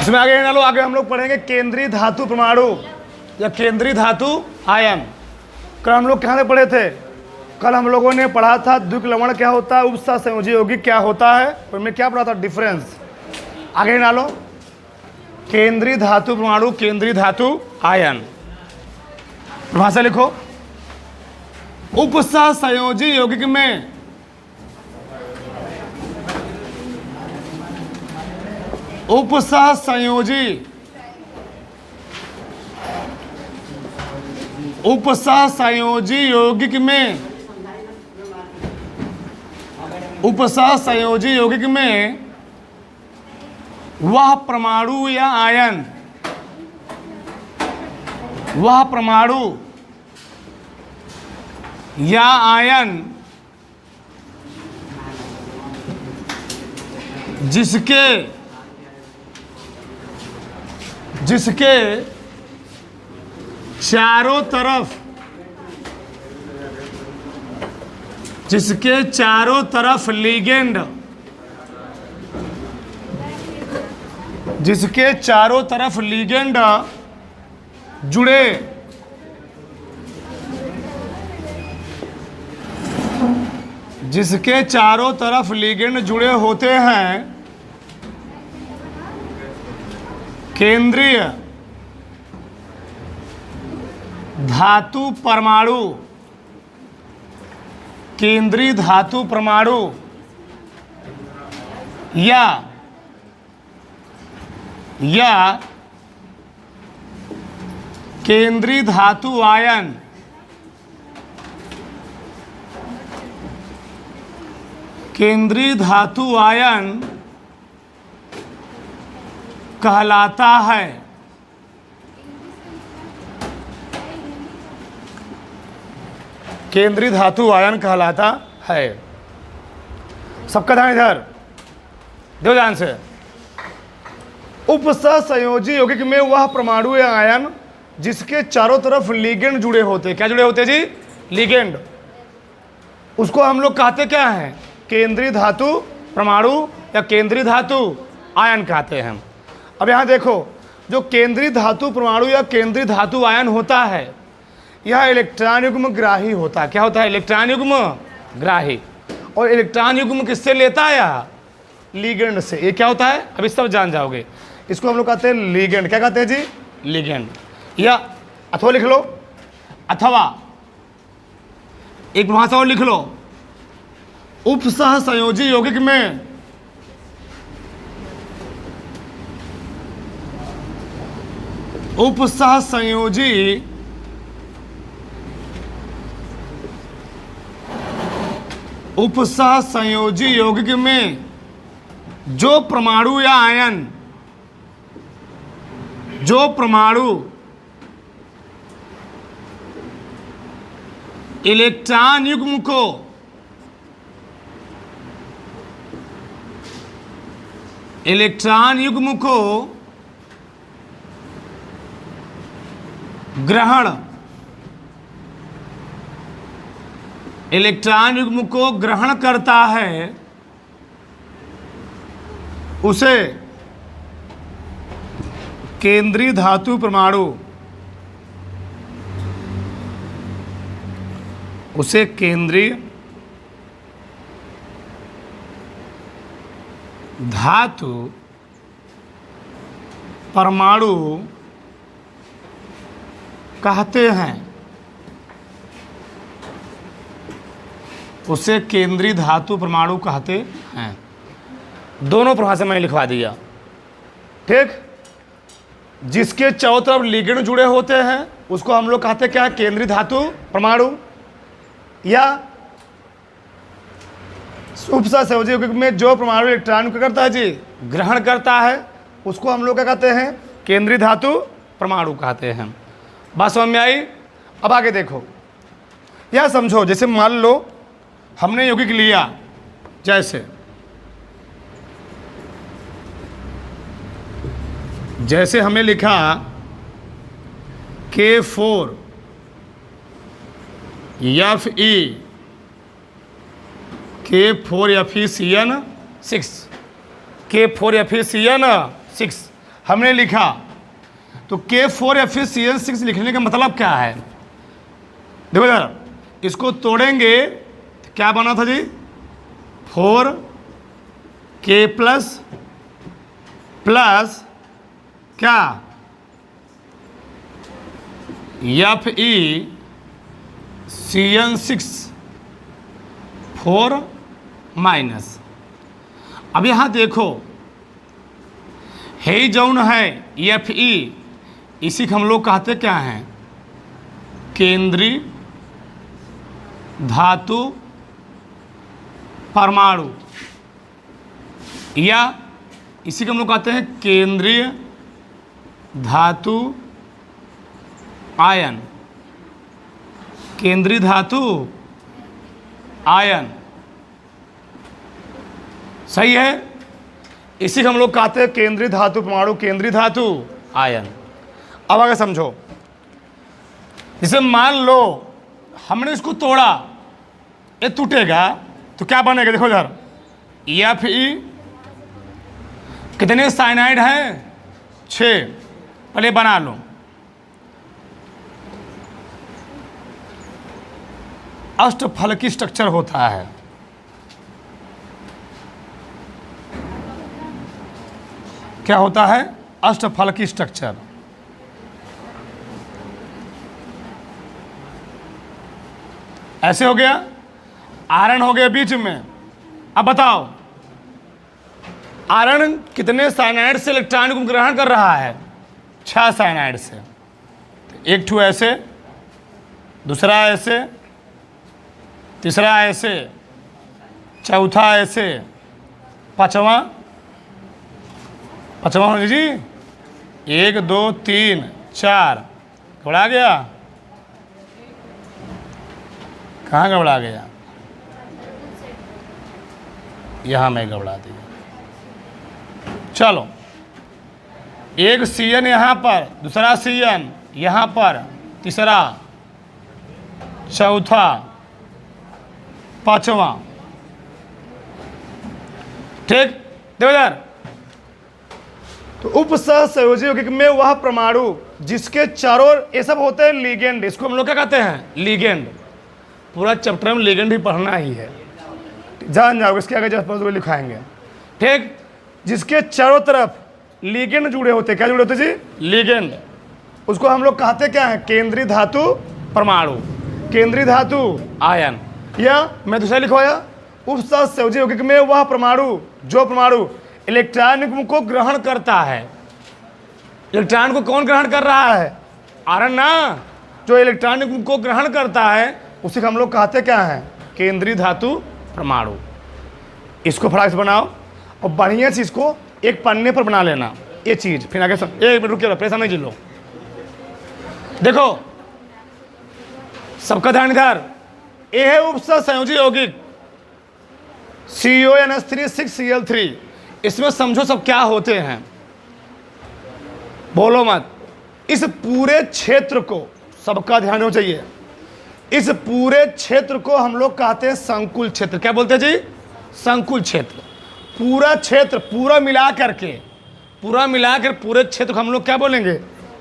इसमें आगे ना लो, आगे हम लोग पढ़ेंगे केंद्रीय धातु परमाणु या केंद्रीय धातु आयन। कल हम लोग कहाँ से पढ़े थे? कल हम लोगों ने पढ़ा था द्विक लवण क्या होता है, उपसह संयोजी यौगिक क्या होता है, और मैं क्या पढ़ा था? डिफरेंस। आगे ना लो, केंद्रीय धातु परमाणु, केंद्रीय धातु आयन। भाषा लिखो, उपसह संयोजी यौगिक में उपसह संयोजी यौगिक में उपसह संयोजी यौगिक में वह परमाणु या आयन जिसके चारों तरफ लिगेंड जुड़े होते हैं, केंद्रीय धातु परमाणु या केंद्रीय धातु आयन कहलाता है। केंद्रीय धातु आयन कहलाता है। सबका ध्यान इधर दो, ध्यान से। उपसह संयोजी यौगिक में वह परमाणु या आयन जिसके चारों तरफ लिगेंड जुड़े होते। क्या जुड़े होते जी? लिगेंड। उसको हम लोग कहते क्या हैं? केंद्रीय धातु परमाणु या केंद्रीय धातु आयन कहते हैं। अब यहाँ देखो, जो केंद्रीय धातु परमाणु या केंद्रीय धातु आयन होता है, यह इलेक्ट्रॉन युग्म ग्राही होता है। क्या होता है? इलेक्ट्रॉन युग्म ग्राही। और इलेक्ट्रॉन युग्म किससे लेता है? या लिगेंड से। ये क्या होता है? अभी सब जान जाओगे। इसको हम लोग कहते हैं लिगेंड। क्या कहते हैं जी? लिगेंड। या अथवा लिख लो, अथवा एक भाषा और लिख लो, उपसह संयोजी यौगिक में उपसह संयोजी यौगिक में जो परमाणु या आयन इलेक्ट्रॉन युग्म को ग्रहण करता है, उसे केंद्रीय धातु परमाणु केंद्रीय धातु परमाणु कहते हैं। उसे केंद्रीय धातु परमाणु कहते हैं। दोनों परिभाषा मैंने लिखवा दिया, ठीक। जिसके चारों तरफ लिगेंड जुड़े होते हैं उसको हम लोग कहते हैं क्या? केंद्रीय धातु परमाणु। या उपसह संयोजी यौगिक में जो परमाणु इलेक्ट्रॉन क्या करता है जी? ग्रहण करता है, उसको हम लोग क्या कहते हैं? केंद्रीय धातु परमाणु कहते हैं। बात समझ में आई? अब आगे देखो, यह समझो, जैसे मान लो हमने यौगिक लिया, जैसे हमने लिखा K4 Fe K4 FeCN6 K4 FeCN6। हमने लिखा, तो K4 या फिर CN6 लिखने का मतलब क्या है? देखो यार, इसको तोड़ेंगे तो क्या बना था जी? 4K प्लस क्या FeCN6 4 माइनस। अब यहाँ देखो, हे जौन है Fe, इसी को हम लोग कहते क्या हैं? केंद्रीय धातु परमाणु, या इसी को हम लोग कहते हैं केंद्रीय धातु आयन। केंद्रीय धातु आयन, सही है। इसी को हम लोग कहते हैं केंद्रीय धातु परमाणु, केंद्रीय धातु आयन। अब आगे समझो, जैसे मान लो हमने इसको तोड़ा, ये टूटेगा तो क्या बनेगा? देखो इधर, Fe कितने साइनाइड हैं? 6। पहले बना लो। अष्टफलकी स्ट्रक्चर होता है। क्या होता है? अष्टफलकी स्ट्रक्चर। ऐसे हो गया, आयरन हो गया बीच में। अब बताओ, आयरन कितने साइनाइड से इलेक्ट्रॉन को ग्रहण कर रहा है? 6 साइनाइड से। एक ठू ऐसे, दूसरा ऐसे, तीसरा ऐसे, चौथा ऐसे, पांचवा हो जी। 1 2 3 4। घबरा गया? कहाँ घबरा गया? यहाँ मैं घबरा दिया। चलो, एक CN यहाँ पर, दूसरा CN यहाँ पर, तीसरा, चौथा, पांचवा। ठीक, देखो यार, तो उपसहसंयोजी यौगिक में वह परमाणु जिसके चारों ओर ये सब होते हैं लिगेंड, इसको हम लोग क्या कहते हैं? लिगेंड। पूरा चैप्टर में लिगेंड ही पढ़ना ही है, जान जाओगे। इसके आगे जब लिखाएंगे, ठीक। जिसके चारों तरफ लिगेंड जुड़े होते, क्या जुड़े होते जी? लिगेंड। उसको हम लोग कहते क्या है? केंद्रीय धातु परमाणु, केंद्रीय धातु आयन। या मैं दूसरा लिखवाया, उपसहसंयोजी यौगिक में वह परमाणु, जो परमाणु इलेक्ट्रॉन को ग्रहण करता है। इलेक्ट्रॉन को कौन ग्रहण कर रहा है? आयरन ना। जो इलेक्ट्रॉन को ग्रहण करता है उसे हम लोग कहते क्या है? केंद्रीय धातु परमाणु। इसको फटाक से बनाओ और बढ़िया से इसको एक पन्ने पर बना लेना ये चीज़। फिर आगे एक मिनट रुकिए, परेशान नहीं लो। देखो सबका ध्यान इधर, ये है उपसहसंयोजी यौगिक CONH3 6Cl3। इसमें समझो सब क्या होते हैं, बोलो मत। इस पूरे क्षेत्र को सबका ध्यान होना चाहिए। इस पूरे क्षेत्र को हम लोग कहते हैं संकुल क्षेत्र। क्या बोलते हैं जी? संकुल क्षेत्र। पूरा क्षेत्र, पूरा मिलाकर पूरे क्षेत्र को हम लोग क्या बोलेंगे?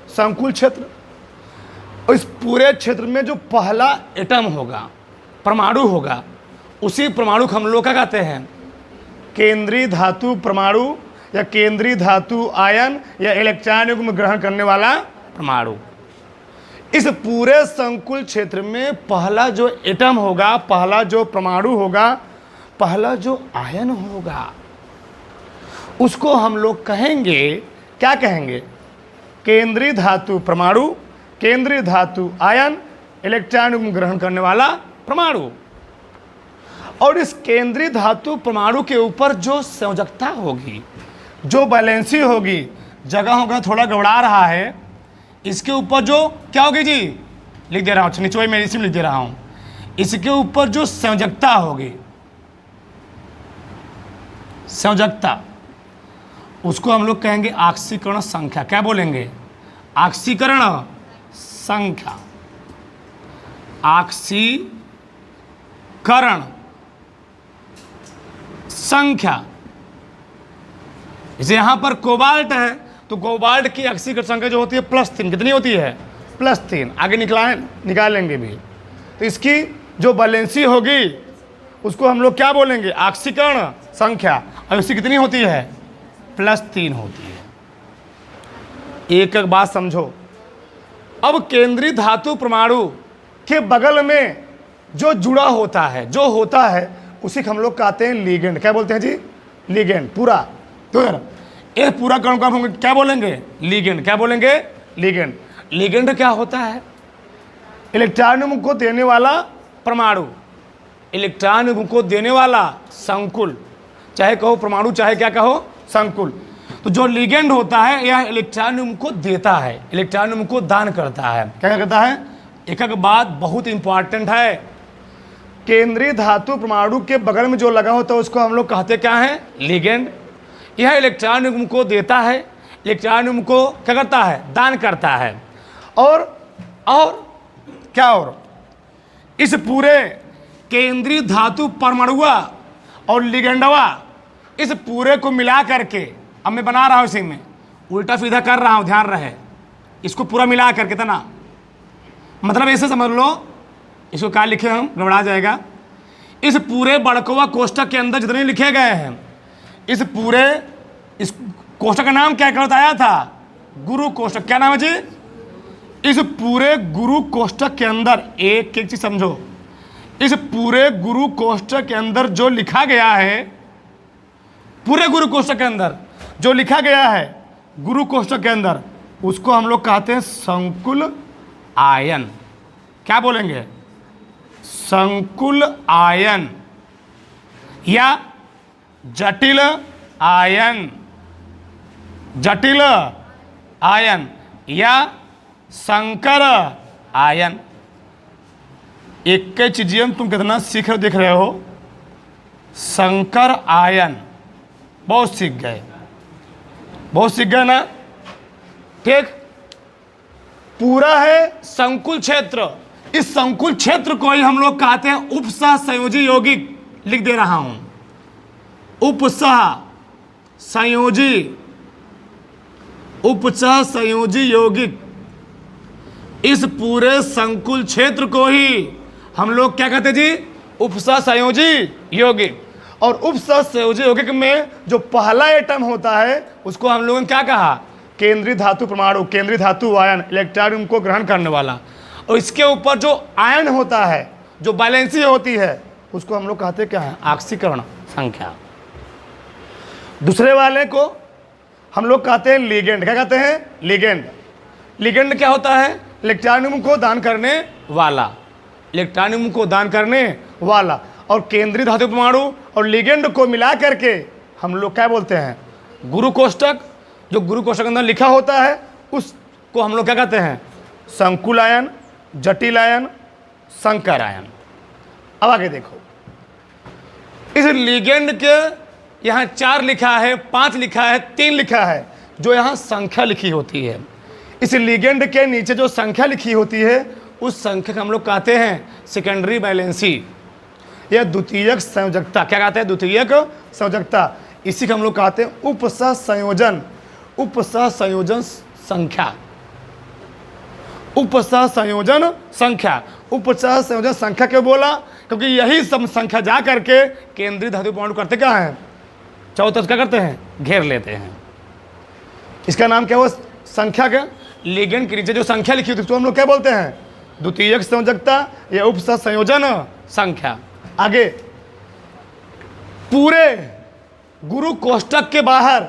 संकुल क्षेत्र। और इस पूरे क्षेत्र में जो पहला एटम होगा, परमाणु होगा, उसी परमाणु को हम लोग क्या कहते हैं? केंद्रीय धातु परमाणु, या केंद्रीय धातु आयन, या इलेक्ट्रॉन को ग्रहण करने वाला परमाणु। इस पूरे संकुल क्षेत्र में पहला जो एटम होगा, पहला जो परमाणु होगा, पहला जो आयन होगा, उसको हम लोग कहेंगे, क्या कहेंगे? केंद्रीय धातु परमाणु, केंद्रीय धातु आयन, इलेक्ट्रॉन को ग्रहण करने वाला परमाणु। और इस केंद्रीय धातु परमाणु के ऊपर जो संयोजकता होगी, जो बैलेंसी होगी, जगह होगा थोड़ा गड़बड़ा रहा है, इसके ऊपर जो क्या होगी जी? लिख दे रहा हूँ, नीचे मैं इसी में लिख दे रहा हूँ। इसके ऊपर जो संयोजकता होगी, संयोजकता, उसको हम लोग कहेंगे ऑक्सीकरण संख्या। क्या बोलेंगे? ऑक्सीकरण संख्या। ऑक्सीकरण संख्या। जैसे यहाँ पर कोबाल्ट है, तो कोबाल्ट की ऑक्सीकरण संख्या जो होती है +3, कितनी होती है? +3। आगे निकाल लेंगे भी। तो इसकी जो वैलेंसी होगी उसको हम लोग क्या बोलेंगे? ऑक्सीकरण संख्या। और इसकी कितनी होती है? +3 होती है। एक एक बात समझो। अब केंद्रीय धातु परमाणु के बगल में जो जुड़ा होता है उसी को हम लोग कहते हैं लिगेंड। क्या बोलते हैं जी? लिगेंड। पूरा तो ये पूरा कण को हम क्या बोलेंगे? लिगेंड। क्या बोलेंगे? लिगेंड। लिगेंड क्या होता है? इलेक्ट्रॉन को देने वाला परमाणु, इलेक्ट्रॉन को देने वाला संकुल, चाहे कहो परमाणु चाहे क्या कहो संकुल। तो जो लिगेंड होता है यह इलेक्ट्रॉन को देता है, इलेक्ट्रॉन को दान करता है। क्या करता है? एक एक बात बहुत इंपॉर्टेंट है। केंद्रीय धातु परमाणु के बगल में जो लगा होता है उसको हम लोग कहते क्या है? लिगेंड। यह इलेक्ट्रॉन को देता है, इलेक्ट्रॉन को क्या करता है? दान करता है। और क्या और इस पूरे केंद्रीय धातु परमाणुआ और लिगेंडवा, इस पूरे को मिला करके अब मैं बना रहा हूं, इसी में उल्टा सीधा कर रहा हूं, ध्यान रहे। इसको पूरा मिला करके तना, मतलब ऐसे समझ लो, इसको क्या लिखे हम, गड़बड़ा जाएगा। इस पूरे बड़कवा कोष्ठक के अंदर जितने लिखे गए हैं, इस कोष्ठक का नाम क्या बताया था? गुरु कोष्ठक। क्या नाम है जी? इस पूरे गुरु कोष्ठक के अंदर एक चीज समझो, इस पूरे गुरु कोष्ठक के अंदर जो लिखा गया है, पूरे गुरु कोष्ठक के अंदर जो लिखा गया है गुरु कोष्ठक के अंदर, उसको हम लोग कहते हैं संकुल आयन। क्या बोलेंगे? संकुल आयन या जटिल आयन, जटिल आयन या संकर आयन। एक के चीज़ में तुम कितना सीख रहे, देख रहे हो। संकर आयन बहुत सीख गए, बहुत सीख गए ना? ठीक। पूरा है संकुल क्षेत्र। इस संकुल क्षेत्र को ही हम लोग कहते हैं उपसह संयोजी यौगिक। लिख दे रहा हूं, उपसह संयोजी यौगिक। इस पूरे संकुल क्षेत्र को ही हम लोग क्या कहते हैं जी? उपसह संयोजी यौगिक। और उपसह संयोजी यौगिक में जो पहला एटम होता है उसको हम लोगों ने क्या कहा? केंद्रीय धातु परमाणु, केंद्रीय धातु आयन, इलेक्ट्रॉन को ग्रहण करने वाला। और इसके ऊपर जो आयन होता है, जो वैलेंसी होती है, उसको हम लोग कहते क्या है? ऑक्सीकरण संख्या। दूसरे वाले को हम लोग कहते हैं लिगेंड। क्या कहते हैं? लिगेंड। लिगेंड क्या होता है? इलेक्ट्रॉन को दान करने वाला, इलेक्ट्रॉन को दान करने वाला। और केंद्रीय धातु परमाणु और लिगेंड को मिला करके हम लोग क्या बोलते हैं? गुरु कोष्ठक। जो गुरु कोष्ठक के अंदर लिखा होता है उसको हम लोग क्या कहते हैं? संकुल आयन, जटिल आयन, संकर आयन। अब आगे देखो, इस लिगेंड के यहाँ 4 लिखा है, 5 लिखा है, 3 लिखा है, जो यहाँ संख्या लिखी होती है। इस लिगेंड के नीचे जो संख्या लिखी होती है उस संख्या को हम लोग कहते हैं सेकेंडरी वैलेंसी या द्वितीयक संयोजकता। क्या कहते हैं? द्वितीयक संयोजकता। इसी को हम लोग कहते हैं उपसह संयोजन, उपसह संयोजन संख्या, उपसह संयोजन संख्या। उपसह संयोजन संख्या क्यों बोला? क्योंकि यही सब संख्या जा करके केंद्रीय धातु परमाणु करते क्या है? चारों तरफ क्या करते हैं? घेर लेते हैं। इसका नाम क्या हुआ? संख्या का। लिगेंड के नीचे जो संख्या लिखी होती है उसको हम लोग क्या बोलते हैं? द्वितीयक संयोजकता या उपसह संयोजन संख्या। आगे पूरे गुरु कोष्ठक के बाहर,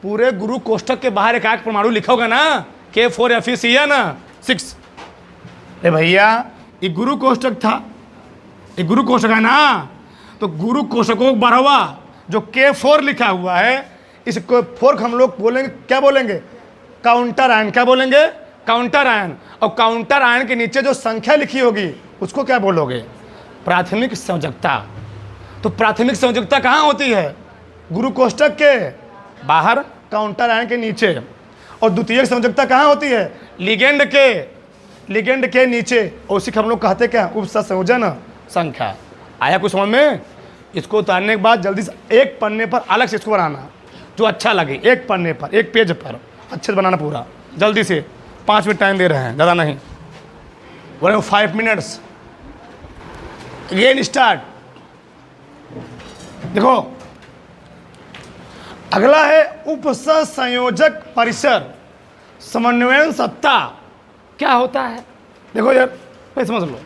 पूरे गुरु कोष्ठक के बाहर एक परमाणु लिखा होगा ना, K4Fe6। अरे भैया ये गुरु कोष्ठक था, ये गुरु कोष्ठक है ना, तो गुरु कोष्ठकों को बढ़ावा जो K4 लिखा हुआ है, इस K4 हम लोग बोलेंगे क्या बोलेंगे? Counter ion. क्या बोलेंगे? Counter ion. और काउंटर आयन के नीचे जो संख्या लिखी होगी उसको क्या बोलोगे? प्राथमिक संयोजकता। तो प्राथमिक संयोजकता कहाँ होती है? गुरु कोष्ठक के बाहर, काउंटर आयन के नीचे। और द्वितीयक संयोजकता कहाँ होती है? लिगेंड के नीचे। और उसी को हम लोग कहते क्या? उपसह संयोजन संख्या। आया कुछ समझ में? इसको उतारने के बाद जल्दी से एक पन्ने पर अलग से इसको बनाना जो अच्छा लगे, एक पन्ने पर, एक पेज पर अच्छे से बनाना पूरा, जल्दी से, 5 मिनट टाइम दे रहे हैं, ज़्यादा नहीं, बोले 5 मिनट्स। Again start. देखो अगला है उपसह संयोजक परिसर समन्वयन सत्ता। क्या होता है? देखो यार भाई समझ लो,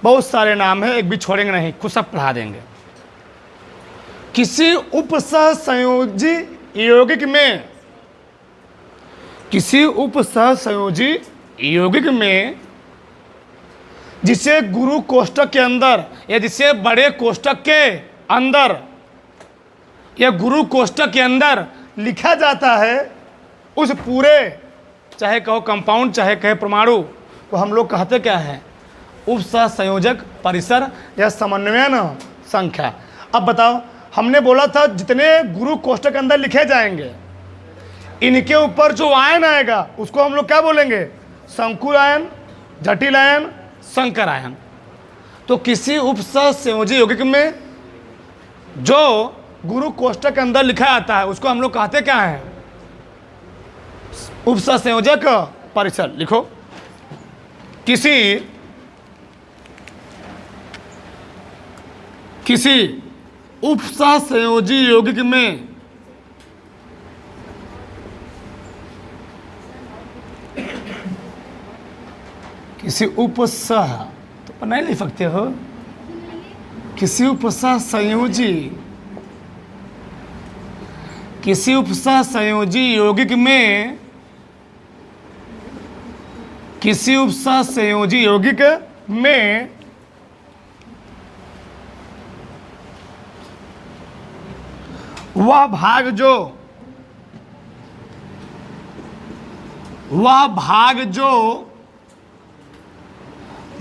बहुत सारे नाम है, एक भी छोड़ेंगे नहीं, खुद सब पढ़ा देंगे। किसी उपसह संयोजी यौगिक में, किसी उपसह संयोजी यौगिक में जिसे गुरु कोष्ठक के अंदर या जिसे बड़े कोष्ठक के अंदर या गुरु कोष्ठक के अंदर लिखा जाता है, उस पूरे, चाहे कहो कंपाउंड चाहे कहे परमाणु को हम लोग कहते क्या है? उपसह संयोजक परिसर या समन्वयन संख्या। अब बताओ, हमने बोला था जितने गुरु कोष्ठक के अंदर लिखे जाएंगे, इनके ऊपर जो आयन आएगा उसको हम लोग क्या बोलेंगे? संकुल आयन, जटिल आयन, संकर आयन। तो किसी उपसह संयोजी यौगिक में जो गुरु कोष्ठक के अंदर लिखा आता है उसको हम लोग कहते क्या है? उपसह संयोजक परिसर। लिखो, किसी उपसह संयोजी यौगिक में किसी उपसह, तो नहीं लिख सकते हो, किसी उपसह संयोजी, किसी उपसह संयोजी यौगिक में, किसी उपसह संयोजी यौगिक में वह भाग जो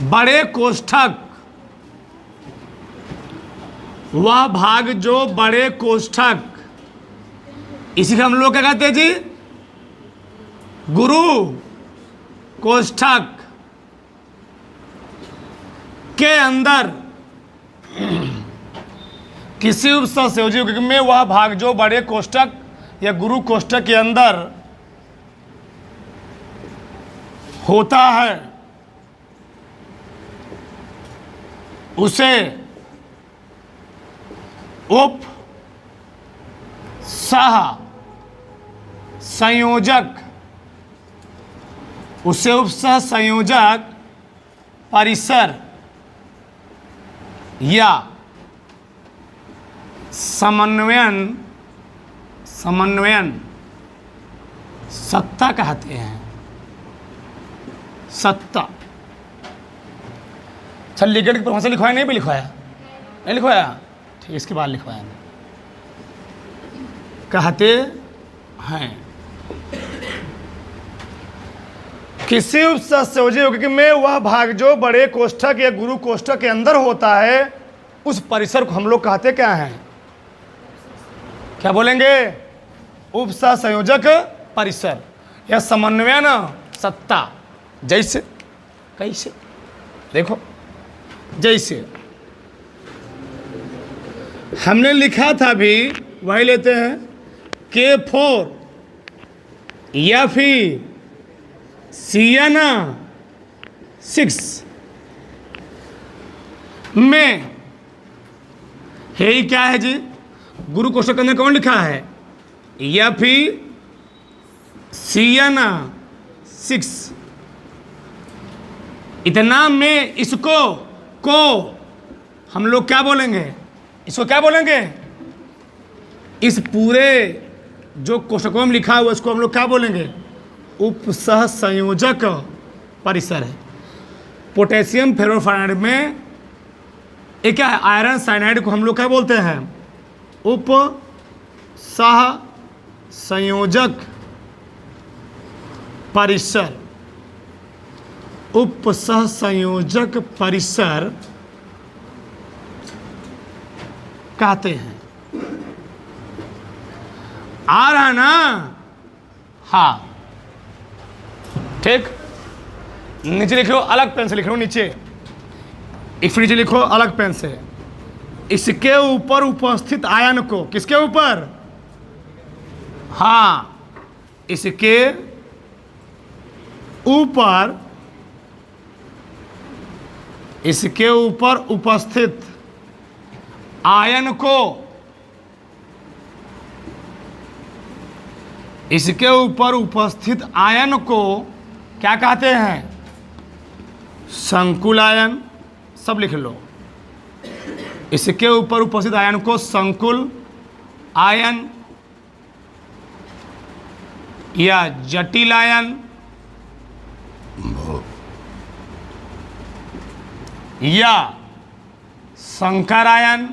बड़े कोष्ठक, वह भाग जो बड़े कोष्ठक, इसी को हम लोग क्या कहते हैं जी? गुरु कोष्ठक के अंदर, किसी उपसह संयोजी यौगिक में वह भाग जो बड़े कोष्ठक या गुरु कोष्ठक के अंदर होता है उसे उपसह संयोजक, उसे उपसह संयोजक परिसर या समन्वयन सत्ता कहते हैं। सत्ता। अच्छा, लिगेंड की परिभाषा लिखवाया नहीं भी लिखवाया? नहीं लिखवाया? ठीक, इसके बाद लिखवाया। कहते हैं किसी उपसह संयोजी यौगिक में वह भाग जो बड़े कोष्ठक या गुरु कोष्ठक के अंदर होता है, उस परिसर को हम लोग कहते क्या हैं? क्या बोलेंगे? उपसह संयोजक परिसर या समन्वयन सत्ता। जैसे, कैसे? देखो, जैसे हमने लिखा था भी वही लेते हैं, K4 या फिर CN6 में है क्या है जी? गुरु कोष्ठक के अंदर कौन लिखा है? या फिर CN6। इतना में इसको को हम लोग क्या बोलेंगे? इसको क्या बोलेंगे? इस पूरे जो कोष्ठकों में लिखा हुआ इसको हम लोग क्या बोलेंगे? उपसह संयोजक परिसर है। पोटेशियम फेरोफाइनाइड में एक क्या है? आयरन साइनाइड को हम लोग क्या बोलते हैं? उपसह संयोजक परिसर। उपसह संयोजक परिसर कहते हैं। आ रहा ना? हाँ, ठीक। नीचे लिखो, अलग पेन से लिख लो, नीचे एक नीचे लिखो अलग पेन से। इसके ऊपर उपस्थित आयन को, किसके ऊपर? हाँ, इसके ऊपर उपस्थित आयन को क्या कहते हैं? संकुल आयन। सब लिख लो। इसके ऊपर उपस्थित आयन को संकुल आयन या जटिल आयन या संकर आयन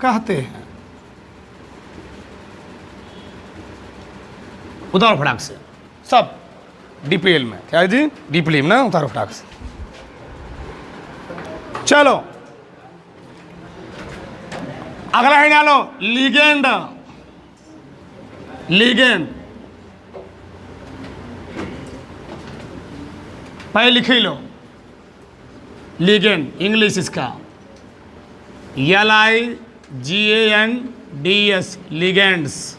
कहते हैं। उतारो फटाक से सब डीपीएल में। क्या है जी? डीपीएल में ना, उतारो फटाक से। चलो अगला है डालो, लिगेंड। पहले लिख ही लो लिगेंड, इंग्लिश इसका LIGANDS, लिगेंड्स।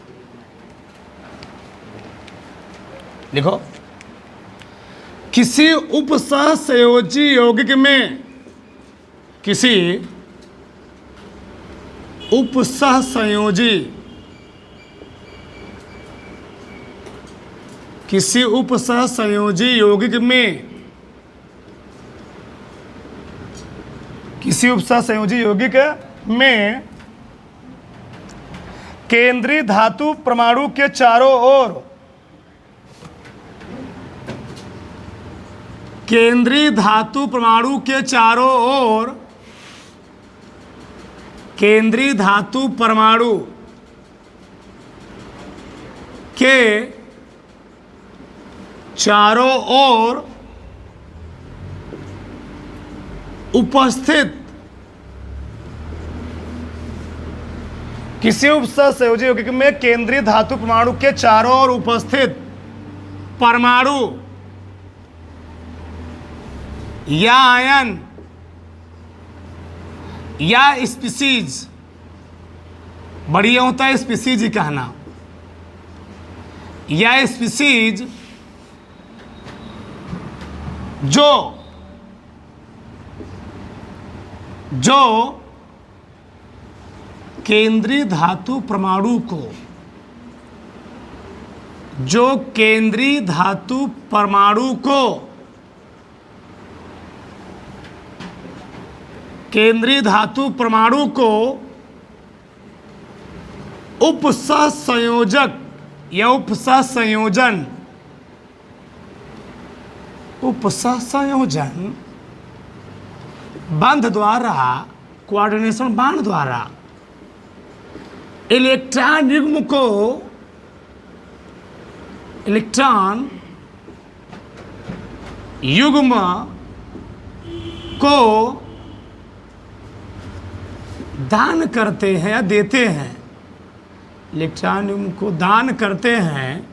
लिखो, किसी उपसहसंयोजी यौगिक में किसी उपसहसंयोजी यौगिक में केंद्रीय धातु परमाणु के चारों ओर केंद्रीय धातु परमाणु के चारों ओर उपस्थित किसी उपसहसंयोजी यौगिक में केंद्रीय धातु परमाणु के चारों ओर उपस्थित परमाणु या आयन या स्पीसीज, बढ़िया होता है स्पीसीज ही कहना, या स्पीसीज जो केंद्रीय धातु परमाणु को उपसहसंयोजक या उपसहसंयोजन बंध द्वारा, कोऑर्डिनेशन बांध द्वारा इलेक्ट्रॉन युग्म को दान करते हैं या देते हैं। इलेक्ट्रॉन युग्म को दान करते हैं,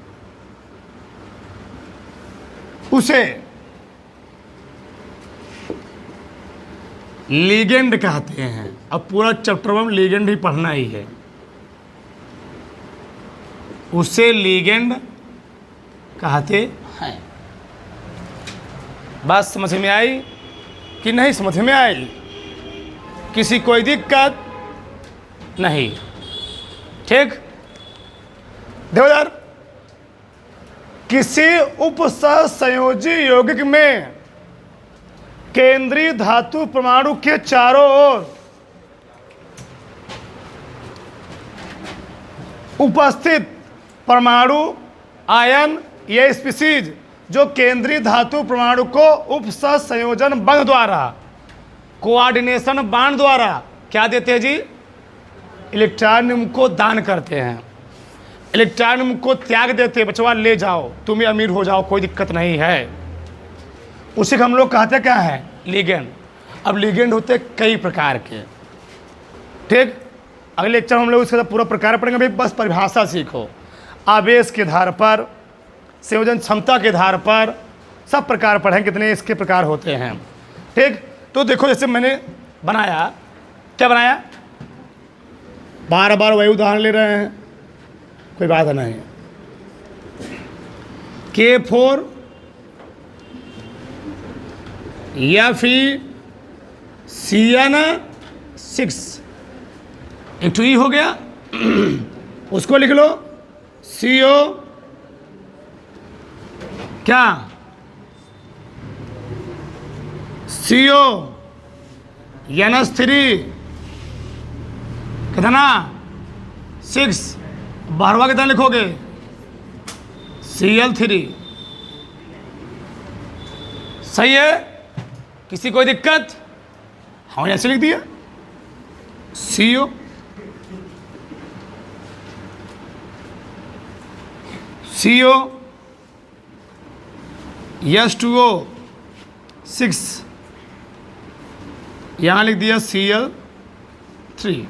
उसे लिगेंड कहते हैं। अब पूरा चैप्टर में लिगेंड ही पढ़ना ही है। उसे लिगेंड कहते हैं। बात समझ में आई कि नहीं समझ में आई? किसी कोई दिक्कत नहीं? ठीक। देखो यार, किसी उपसहसंयोजी यौगिक में केंद्रीय धातु परमाणु के चारों ओर उपस्थित परमाणु, आयन या स्पीसीज जो केंद्रीय धातु परमाणु को उपसहसंयोजन बंध द्वारा, कोऑर्डिनेशन बांध द्वारा क्या देते हैं जी? इलेक्ट्रॉन को दान करते हैं। इलेक्ट्रॉन को त्याग देते हैं, बचवा ले जाओ, तुम ही अमीर हो जाओ, कोई दिक्कत नहीं है। उसे हम लोग कहते क्या है? लिगेंड। अब लिगेंड होते कई प्रकार के। ठीक। अगले लेक्चर हम लोग उसका पूरा प्रकार पढ़ेंगे। भाई बस परिभाषा सीखो। आवेश के आधार पर, संयोजन क्षमता के आधार पर सब प्रकार पढ़ें, कितने इसके प्रकार होते हैं। ठीक। तो देखो, जैसे मैंने बनाया, क्या बनाया? बार बार वही उदाहरण ले रहे हैं, कोई बात नहीं। K4 या फिर CN6, एक तो ई हो गया, उसको लिख लो CO क्या, CO NH3 कितना 6, बारहवा कितना लिखोगे Cl3। सही है? किसी कोई दिक्कत? हाँ ऐसे लिख दिया CO H2O 6, यहाँ लिख दिया Cl3।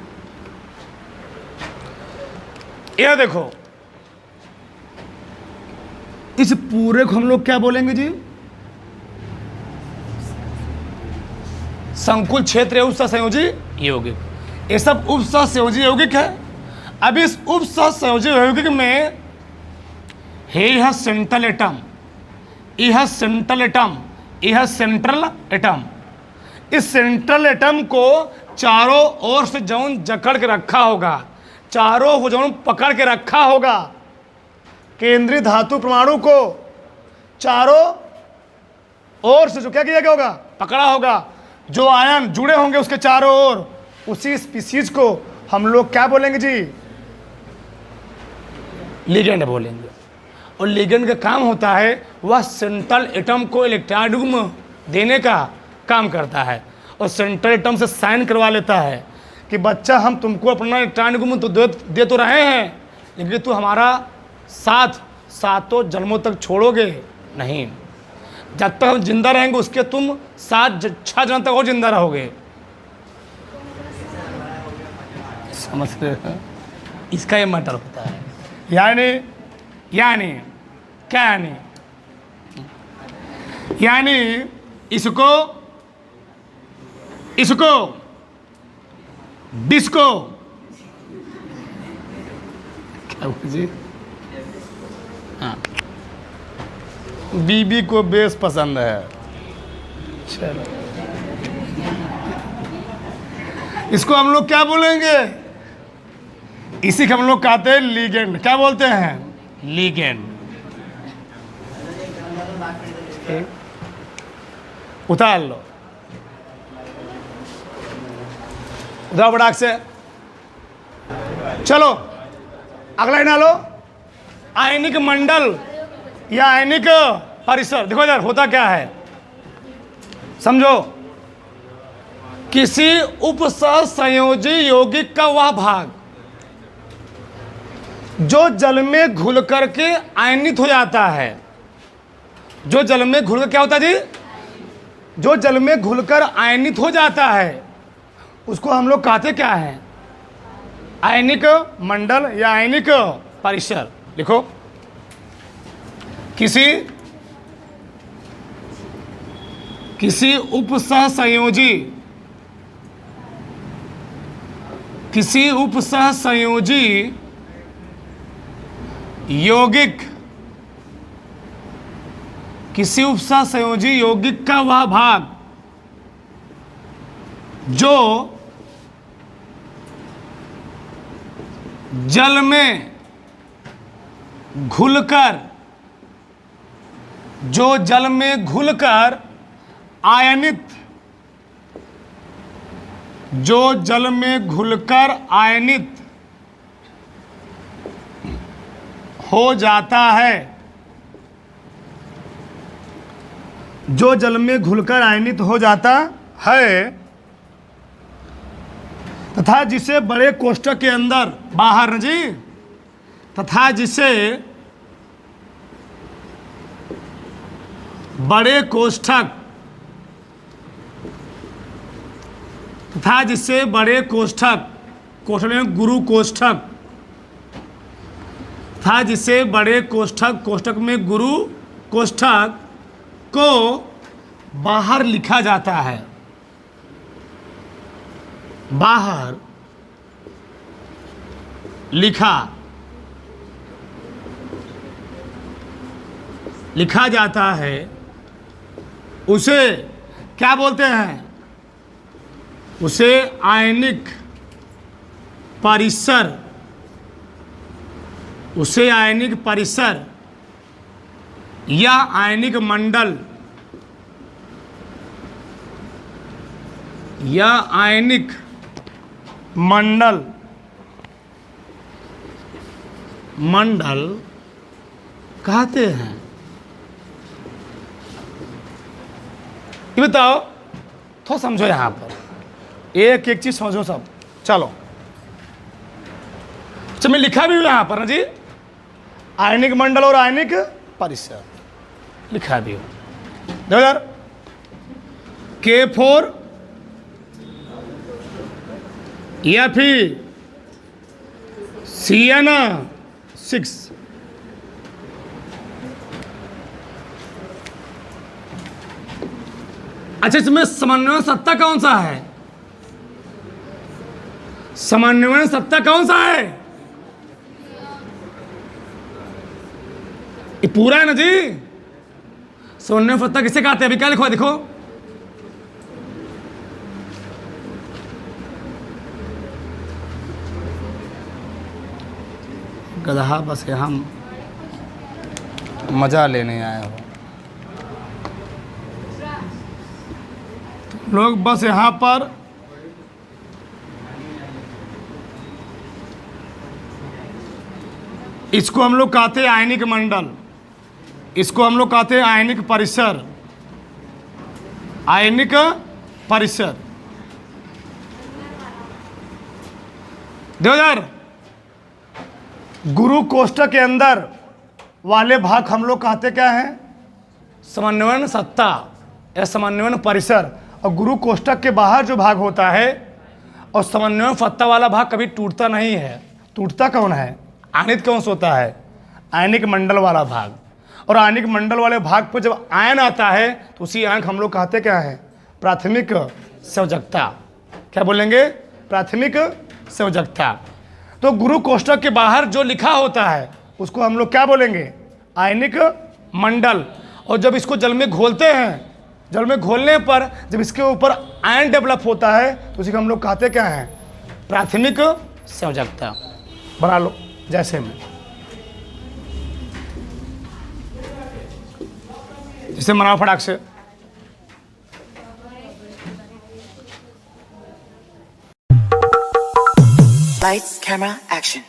यह देखो, इस पूरे को हम लोग क्या बोलेंगे जी? संकुल क्षेत्र उपसंयोजी यौगिक। ये सब उपसंयोजी यौगिक है। अब इस उपसंयोजी यौगिक में यह सेंट्रल एटम, यह सेंट्रल एटम, यह सेंट्रल एटम, इस सेंट्रल एटम को चारों ओर से जौन जकड़ के रखा होगा, चारों को जौन पकड़ के रखा होगा, केंद्रीय धातु परमाणु को चारों ओर से जो क्या किया गया होगा, पकड़ा होगा, जो आयन जुड़े होंगे उसके चारों ओर, उसी स्पीसीज को हम लोग क्या बोलेंगे जी? लिगेंड बोलेंगे। और लिगेंड का काम होता है वह सेंट्रल एटम को इलेक्ट्रॉन देने का काम करता है, और सेंट्रल एटम से साइन करवा लेता है कि बच्चा हम तुमको अपना इलेक्ट्रॉन तो दे तो रहे हैं, लेकिन तू हमारा साथ सातों जन्मों तक छोड़ोगे नहीं। जब तक हम जिंदा रहेंगे उसके तुम 6 जन्म तक और जिंदा रहोगे। समझ रहे हो? इसका ये मैटर होता है। यानी क्या यानी इसको डिस्को क्या जी? हाँ, बीबी को बेस पसंद है। चलो, इसको हम लोग क्या बोलेंगे? इसी को हम लोग कहते हैं लिगेंड। क्या बोलते हैं? लिगेंड। उतार लो उधर बड़ाक से। चलो अगला ना लो, आयनिक मंडल या आयनिक परिसर। देखो यार होता क्या है, समझो, किसी उपसंयोजी यौगिक का वह भाग जो जल में घुल करके आयनित हो जाता है, जो जल में घुलकर क्या होता है जी? जो जल में घुलकर आयनित हो जाता है उसको हम लोग कहते क्या हैं? आयनिक मंडल या आयनिक परिसर। लिखो, किसी उपसंयोजी यौगिक, किसी उपसंयोजी यौगिक का वह भाग जो जल में घुलकर आयनित हो जाता है, जो जल में घुलकर आयनित हो जाता है, तथा जिसे बड़े कोष्ठक के अंदर बाहर जी, तथा जिसे बड़े कोष्ठक में गुरु कोष्ठक, था जिसे बड़े कोष्ठक में गुरु कोष्ठक को बाहर लिखा जाता है। बाहर लिखा जाता है उसे क्या बोलते हैं? उसे आयनिक परिसर, उसे आयनिक परिसर या आयनिक मंडल या आयनिक मंडल कहते हैं। ये बताओ, थोड़ा समझो यहाँ पर, एक एक चीज समझो सब। चलो, अच्छा मैं लिखा भी हूँ यहाँ पर ना जी, आयनिक मंडल और आयनिक परिसर लिखा भी हो। देखो यार, K4 या फिर CN6, अच्छा इसमें समन्वय सत्ता कौन सा है? समन्वय सत्ता कौन सा है? ये पूरा है ना जी। समन्वय सत्ता किसे कहते हैं? अभी क्या लिखो, देखो गधा, बस यहाँ मजा लेने आए हो तुम लोग, बस यहाँ पर इसको हम लोग कहते हैं आयनिक मंडल, इसको हम लोग कहते हैं आयनिक परिसर, आयनिक परिसर। देखो यार, गुरु कोष्ठक के अंदर वाले भाग हम लोग कहते क्या हैं? समन्वयन सत्ता या समन्वयन परिसर। और गुरु कोष्ठक के बाहर जो भाग होता है और समन्वयन सत्ता वाला भाग कभी टूटता नहीं है। टूटता कौन है? आयनित कौन सा होता है? आयनिक मंडल वाला भाग। और आयनिक मंडल वाले भाग पर जब आयन आता है तो उसी आयन हम लोग कहते क्या है? प्राथमिक संयोजकता। क्या बोलेंगे? प्राथमिक संयोजकता। तो गुरु कोष्ठक के बाहर जो लिखा होता है उसको हम लोग क्या बोलेंगे? आयनिक मंडल। और जब इसको जल में घोलते हैं, जल में घोलने पर जब इसके ऊपर आयन डेवलप होता है तो उसी को हम लोग कहते क्या हैं? प्राथमिक संयोजकता। बना लो जैसे में, जैसे मनाओ फटाक से। Lights, camera, action.